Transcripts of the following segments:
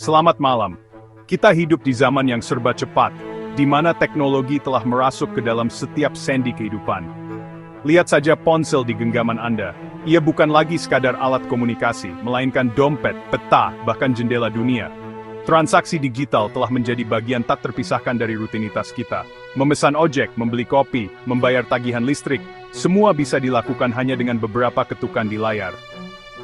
Selamat malam. Kita hidup di zaman yang serba cepat, di mana teknologi telah merasuk ke dalam setiap sendi kehidupan. Lihat saja ponsel di genggaman Anda. Ia bukan lagi sekadar alat komunikasi, melainkan dompet, peta, bahkan jendela dunia. Transaksi digital telah menjadi bagian tak terpisahkan dari rutinitas kita. Memesan ojek, membeli kopi, membayar tagihan listrik, semua bisa dilakukan hanya dengan beberapa ketukan di layar.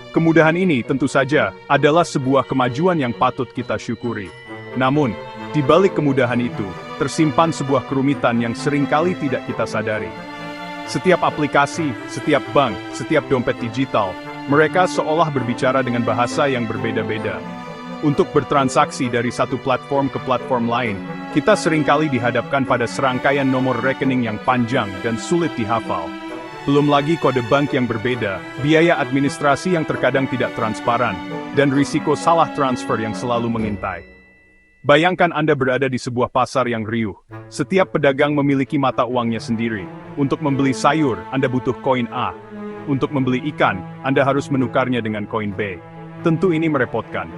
Kemudahan ini tentu saja adalah sebuah kemajuan yang patut kita syukuri. Namun, di balik kemudahan itu, tersimpan sebuah kerumitan yang seringkali tidak kita sadari. Setiap aplikasi, setiap bank, setiap dompet digital, mereka seolah berbicara dengan bahasa yang berbeda-beda. Untuk bertransaksi dari satu platform ke platform lain, kita seringkali dihadapkan pada serangkaian nomor rekening yang panjang dan sulit dihafal. Belum lagi kode bank yang berbeda, biaya administrasi yang terkadang tidak transparan, dan risiko salah transfer yang selalu mengintai. Bayangkan Anda berada di sebuah pasar yang riuh. Setiap pedagang memiliki mata uangnya sendiri. Untuk membeli sayur, Anda butuh koin A. Untuk membeli ikan, Anda harus menukarnya dengan koin B. Tentu ini merepotkan.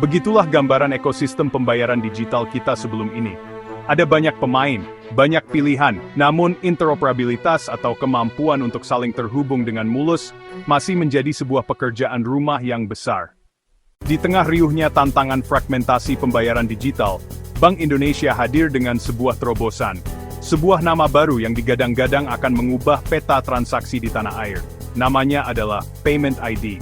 Begitulah gambaran ekosistem pembayaran digital kita sebelum ini. Ada banyak pemain, banyak pilihan, namun interoperabilitas atau kemampuan untuk saling terhubung dengan mulus masih menjadi sebuah pekerjaan rumah yang besar. Di tengah riuhnya tantangan fragmentasi pembayaran digital, Bank Indonesia hadir dengan sebuah terobosan. Sebuah nama baru yang digadang-gadang akan mengubah peta transaksi di tanah air. Namanya adalah Payment ID.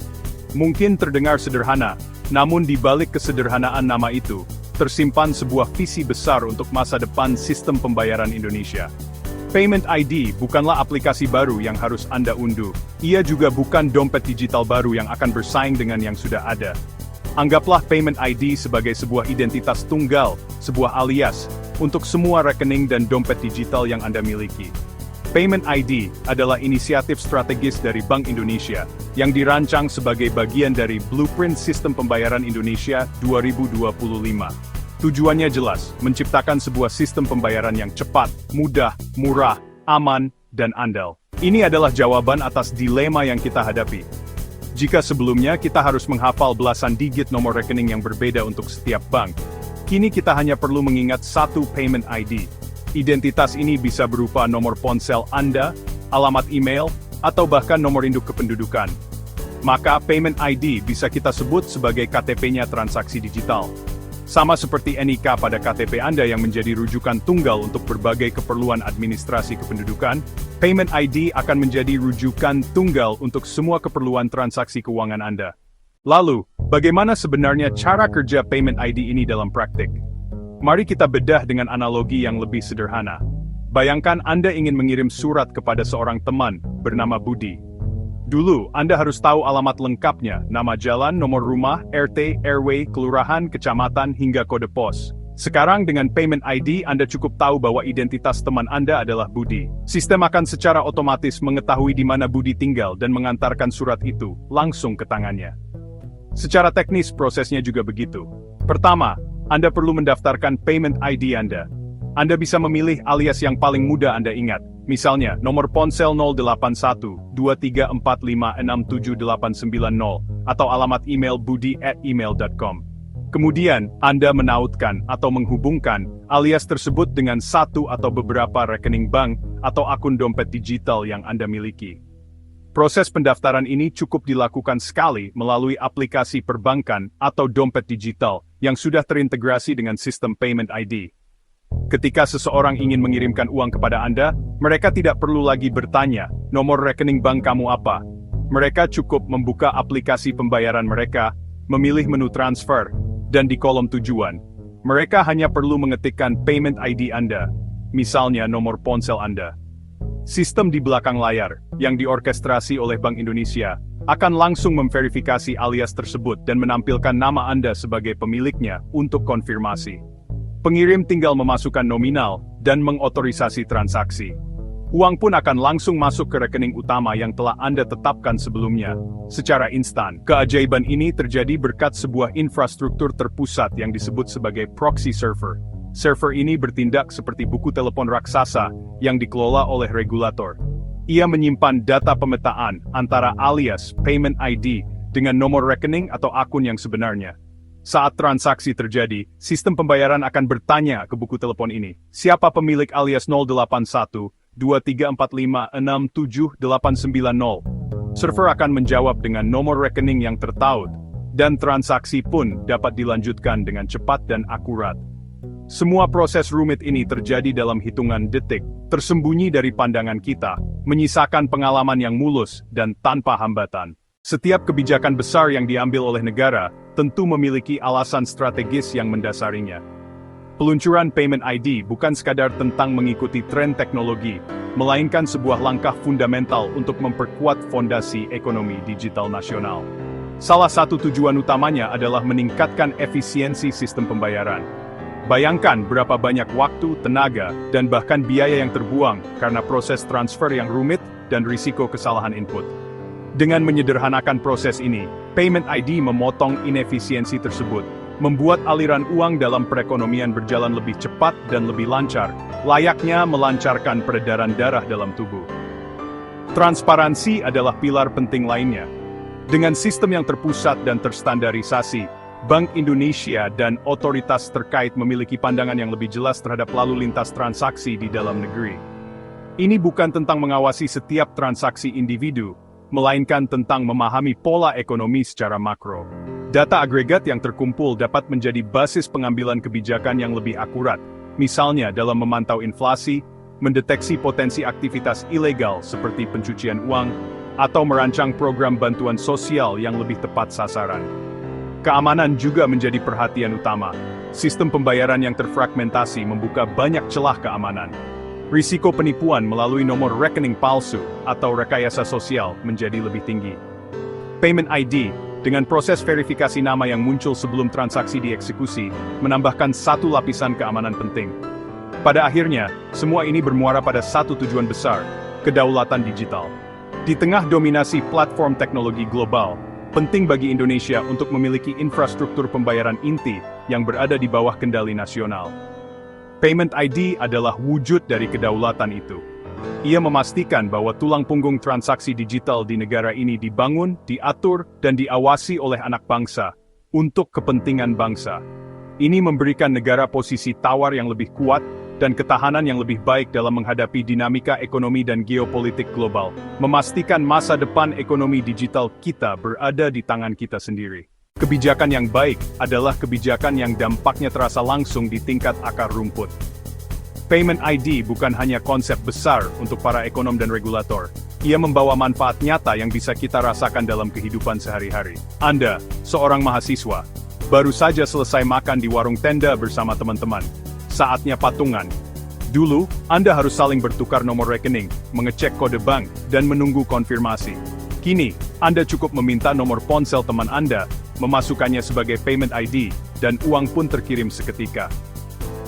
Mungkin terdengar sederhana, namun di balik kesederhanaan nama itu, tersimpan sebuah visi besar untuk masa depan sistem pembayaran Indonesia. Payment ID bukanlah aplikasi baru yang harus Anda unduh. Ia juga bukan dompet digital baru yang akan bersaing dengan yang sudah ada. Anggaplah Payment ID sebagai sebuah identitas tunggal, sebuah alias, untuk semua rekening dan dompet digital yang Anda miliki. Payment ID adalah inisiatif strategis dari Bank Indonesia, yang dirancang sebagai bagian dari Blueprint Sistem Pembayaran Indonesia 2025. Tujuannya jelas, menciptakan sebuah sistem pembayaran yang cepat, mudah, murah, aman, dan andal. Ini adalah jawaban atas dilema yang kita hadapi. Jika sebelumnya kita harus menghafal belasan digit nomor rekening yang berbeda untuk setiap bank, kini kita hanya perlu mengingat satu Payment ID. Identitas ini bisa berupa nomor ponsel Anda, alamat email, atau bahkan nomor induk kependudukan. Maka Payment ID bisa kita sebut sebagai KTP-nya transaksi digital. Sama seperti NIK pada KTP Anda yang menjadi rujukan tunggal untuk berbagai keperluan administrasi kependudukan, Payment ID akan menjadi rujukan tunggal untuk semua keperluan transaksi keuangan Anda. Lalu, bagaimana sebenarnya cara kerja Payment ID ini dalam praktik? Mari kita bedah dengan analogi yang lebih sederhana. Bayangkan Anda ingin mengirim surat kepada seorang teman bernama Budi. Dulu, Anda harus tahu alamat lengkapnya, nama jalan, nomor rumah, RT, RW, kelurahan, kecamatan, hingga kode pos. Sekarang dengan Payment ID, Anda cukup tahu bahwa identitas teman Anda adalah Budi. Sistem akan secara otomatis mengetahui di mana Budi tinggal dan mengantarkan surat itu langsung ke tangannya. Secara teknis, prosesnya juga begitu. Pertama, Anda perlu mendaftarkan Payment ID Anda. Anda bisa memilih alias yang paling mudah Anda ingat. Misalnya, nomor ponsel 081-2345678890, atau alamat email budi@email.com. Kemudian, Anda menautkan atau menghubungkan alias tersebut dengan satu atau beberapa rekening bank atau akun dompet digital yang Anda miliki. Proses pendaftaran ini cukup dilakukan sekali melalui aplikasi perbankan atau dompet digital yang sudah terintegrasi dengan sistem Payment ID. Ketika seseorang ingin mengirimkan uang kepada Anda, mereka tidak perlu lagi bertanya, nomor rekening bank kamu apa? Mereka cukup membuka aplikasi pembayaran mereka, memilih menu transfer, dan di kolom tujuan, mereka hanya perlu mengetikkan Payment ID Anda, misalnya nomor ponsel Anda. Sistem di belakang layar, yang diorkestrasi oleh Bank Indonesia, akan langsung memverifikasi alias tersebut dan menampilkan nama Anda sebagai pemiliknya untuk konfirmasi. Pengirim tinggal memasukkan nominal dan mengotorisasi transaksi. Uang pun akan langsung masuk ke rekening utama yang telah Anda tetapkan sebelumnya, secara instan. Keajaiban ini terjadi berkat sebuah infrastruktur terpusat yang disebut sebagai proxy server. Server ini bertindak seperti buku telepon raksasa yang dikelola oleh regulator. Ia menyimpan data pemetaan antara alias Payment ID dengan nomor rekening atau akun yang sebenarnya. Saat transaksi terjadi, sistem pembayaran akan bertanya ke buku telepon ini, siapa pemilik alias 081 2345 67890. Server akan menjawab dengan nomor rekening yang tertaut, dan transaksi pun dapat dilanjutkan dengan cepat dan akurat. Semua proses rumit ini terjadi dalam hitungan detik, tersembunyi dari pandangan kita, menyisakan pengalaman yang mulus dan tanpa hambatan. Setiap kebijakan besar yang diambil oleh negara tentu memiliki alasan strategis yang mendasarinya. Peluncuran Payment ID bukan sekadar tentang mengikuti tren teknologi, melainkan sebuah langkah fundamental untuk memperkuat fondasi ekonomi digital nasional. Salah satu tujuan utamanya adalah meningkatkan efisiensi sistem pembayaran. Bayangkan berapa banyak waktu, tenaga, dan bahkan biaya yang terbuang karena proses transfer yang rumit dan risiko kesalahan input. Dengan menyederhanakan proses ini, Payment ID memotong inefisiensi tersebut, membuat aliran uang dalam perekonomian berjalan lebih cepat dan lebih lancar, layaknya melancarkan peredaran darah dalam tubuh. Transparansi adalah pilar penting lainnya. Dengan sistem yang terpusat dan terstandarisasi, Bank Indonesia dan otoritas terkait memiliki pandangan yang lebih jelas terhadap lalu lintas transaksi di dalam negeri. Ini bukan tentang mengawasi setiap transaksi individu, melainkan tentang memahami pola ekonomi secara makro. Data agregat yang terkumpul dapat menjadi basis pengambilan kebijakan yang lebih akurat, misalnya dalam memantau inflasi, mendeteksi potensi aktivitas ilegal seperti pencucian uang, atau merancang program bantuan sosial yang lebih tepat sasaran. Keamanan juga menjadi perhatian utama. Sistem pembayaran yang terfragmentasi membuka banyak celah keamanan. Risiko penipuan melalui nomor rekening palsu atau rekayasa sosial menjadi lebih tinggi. Payment ID, dengan proses verifikasi nama yang muncul sebelum transaksi dieksekusi, menambahkan satu lapisan keamanan penting. Pada akhirnya, semua ini bermuara pada satu tujuan besar, kedaulatan digital. Di tengah dominasi platform teknologi global, penting bagi Indonesia untuk memiliki infrastruktur pembayaran inti yang berada di bawah kendali nasional. Payment ID adalah wujud dari kedaulatan itu. Ia memastikan bahwa tulang punggung transaksi digital di negara ini dibangun, diatur, dan diawasi oleh anak bangsa, untuk kepentingan bangsa. Ini memberikan negara posisi tawar yang lebih kuat, dan ketahanan yang lebih baik dalam menghadapi dinamika ekonomi dan geopolitik global, memastikan masa depan ekonomi digital kita berada di tangan kita sendiri. Kebijakan yang baik adalah kebijakan yang dampaknya terasa langsung di tingkat akar rumput. Payment ID bukan hanya konsep besar untuk para ekonom dan regulator. Ia membawa manfaat nyata yang bisa kita rasakan dalam kehidupan sehari-hari. Anda, seorang mahasiswa, baru saja selesai makan di warung tenda bersama teman-teman. Saatnya patungan. Dulu, Anda harus saling bertukar nomor rekening, mengecek kode bank, dan menunggu konfirmasi. Kini, Anda cukup meminta nomor ponsel teman Anda, memasukkannya sebagai Payment ID, dan uang pun terkirim seketika.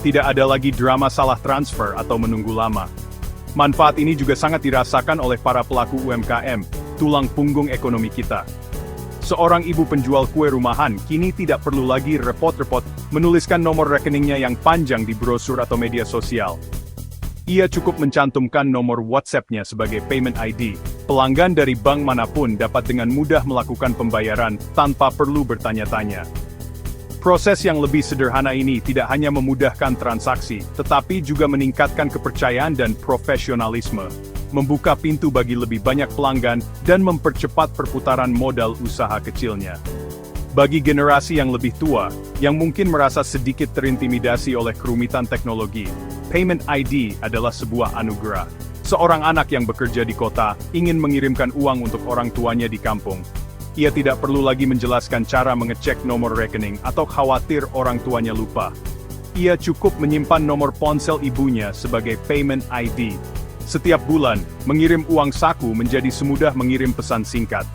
Tidak ada lagi drama salah transfer atau menunggu lama. Manfaat ini juga sangat dirasakan oleh para pelaku UMKM, tulang punggung ekonomi kita. Seorang ibu penjual kue rumahan kini tidak perlu lagi repot-repot menuliskan nomor rekeningnya yang panjang di brosur atau media sosial. Ia cukup mencantumkan nomor WhatsApp-nya sebagai Payment ID. Pelanggan dari bank manapun dapat dengan mudah melakukan pembayaran tanpa perlu bertanya-tanya. Proses yang lebih sederhana ini tidak hanya memudahkan transaksi, tetapi juga meningkatkan kepercayaan dan profesionalisme, membuka pintu bagi lebih banyak pelanggan, dan mempercepat perputaran modal usaha kecilnya. Bagi generasi yang lebih tua, yang mungkin merasa sedikit terintimidasi oleh kerumitan teknologi, Payment ID adalah sebuah anugerah. Seorang anak yang bekerja di kota, ingin mengirimkan uang untuk orang tuanya di kampung. Ia tidak perlu lagi menjelaskan cara mengecek nomor rekening atau khawatir orang tuanya lupa. Ia cukup menyimpan nomor ponsel ibunya sebagai Payment ID. Setiap bulan, mengirim uang saku menjadi semudah mengirim pesan singkat.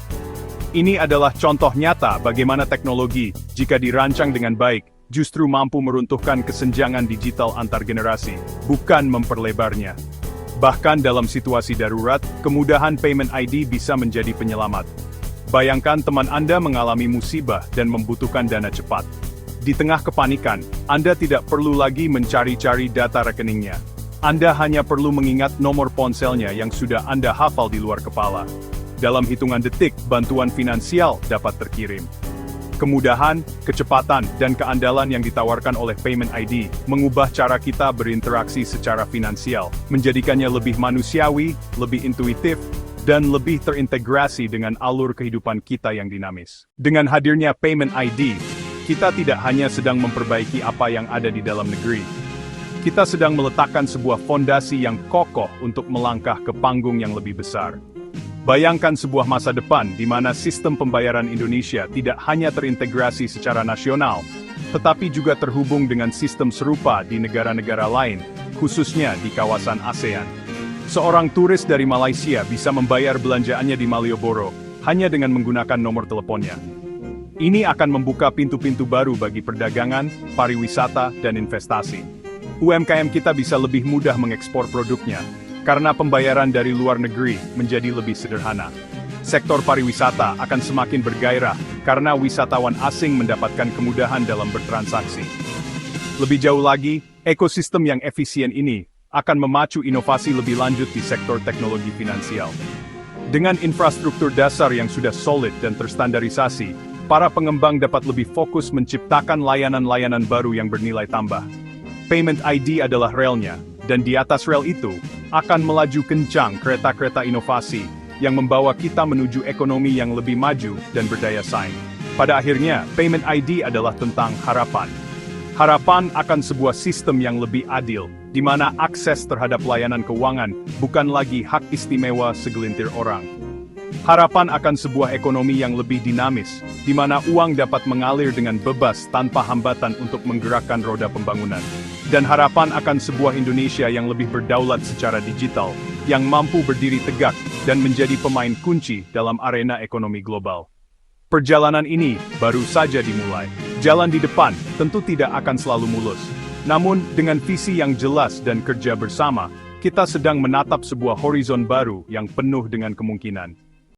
Ini adalah contoh nyata bagaimana teknologi, jika dirancang dengan baik, justru mampu meruntuhkan kesenjangan digital antar generasi, bukan memperlebarnya. Bahkan dalam situasi darurat, kemudahan Payment ID bisa menjadi penyelamat. Bayangkan teman Anda mengalami musibah dan membutuhkan dana cepat. Di tengah kepanikan, Anda tidak perlu lagi mencari-cari data rekeningnya. Anda hanya perlu mengingat nomor ponselnya yang sudah Anda hafal di luar kepala. Dalam hitungan detik, bantuan finansial dapat terkirim. Kemudahan, kecepatan, dan keandalan yang ditawarkan oleh Payment ID mengubah cara kita berinteraksi secara finansial, menjadikannya lebih manusiawi, lebih intuitif, dan lebih terintegrasi dengan alur kehidupan kita yang dinamis. Dengan hadirnya Payment ID, kita tidak hanya sedang memperbaiki apa yang ada di dalam negeri. Kita sedang meletakkan sebuah fondasi yang kokoh untuk melangkah ke panggung yang lebih besar. Bayangkan sebuah masa depan di mana sistem pembayaran Indonesia tidak hanya terintegrasi secara nasional, tetapi juga terhubung dengan sistem serupa di negara-negara lain, khususnya di kawasan ASEAN. Seorang turis dari Malaysia bisa membayar belanjaannya di Malioboro hanya dengan menggunakan nomor teleponnya. Ini akan membuka pintu-pintu baru bagi perdagangan, pariwisata, dan investasi. UMKM kita bisa lebih mudah mengekspor produknya, karena pembayaran dari luar negeri menjadi lebih sederhana. Sektor pariwisata akan semakin bergairah karena wisatawan asing mendapatkan kemudahan dalam bertransaksi. Lebih jauh lagi, ekosistem yang efisien ini akan memacu inovasi lebih lanjut di sektor teknologi finansial. Dengan infrastruktur dasar yang sudah solid dan terstandarisasi, para pengembang dapat lebih fokus menciptakan layanan-layanan baru yang bernilai tambah. Payment ID adalah relnya, dan di atas rel itu, akan melaju kencang kereta-kereta inovasi yang membawa kita menuju ekonomi yang lebih maju dan berdaya saing. Pada akhirnya, Payment ID adalah tentang harapan. Harapan akan sebuah sistem yang lebih adil, di mana akses terhadap layanan keuangan bukan lagi hak istimewa segelintir orang. Harapan akan sebuah ekonomi yang lebih dinamis, di mana uang dapat mengalir dengan bebas tanpa hambatan untuk menggerakkan roda pembangunan. Dan harapan akan sebuah Indonesia yang lebih berdaulat secara digital, yang mampu berdiri tegak dan menjadi pemain kunci dalam arena ekonomi global. Perjalanan ini baru saja dimulai. Jalan di depan tentu tidak akan selalu mulus. Namun, dengan visi yang jelas dan kerja bersama, kita sedang menatap sebuah horizon baru yang penuh dengan kemungkinan.